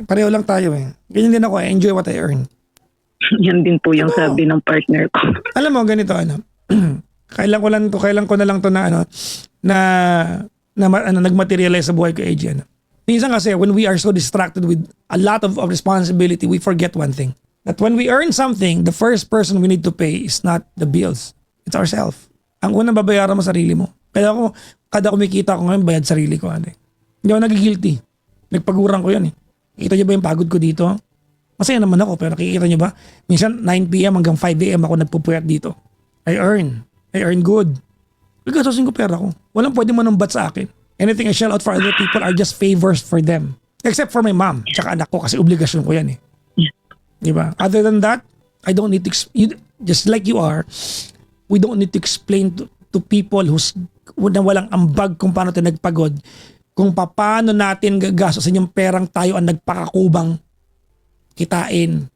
pareho lang tayo eh. Ganyan din ako, I enjoy what I earn. Yan din po yung sabi ng partner ko. Alam mo, ganito, kailan ko na lang to nagmaterialize sa buhay ko, AJ. Minsan kasi, when we are so distracted with a lot of responsibility, we forget one thing. That when we earn something, the first person we need to pay is not the bills. It's ourselves. Ang unang babayaran mo, sarili mo. Kaya ako, kada kumikita ko ngayon, bayad sarili ko. Hindi ako nagigilty. Nagpagurang ko yan eh. Kita niyo ba yung pagod ko dito? Masaya naman ako, pero nakikita niyo ba? Minsan 9 p.m. hanggang 5 a.m. ako nagpupuyat dito. I earn good. Gagastusin ko pera ko. Walang pwede manumbat sa akin. Anything I shell out for other people are just favors for them. Except for my mom, tsaka anak ko kasi obligasyon ko yan eh. Di ba? Other than that, I don't need to, just like you are, we don't need to explain to people na walang ambag kung paano tayo nagpagod, kung paano natin gagastosin yung perang tayo ang nagpakakubang kitain.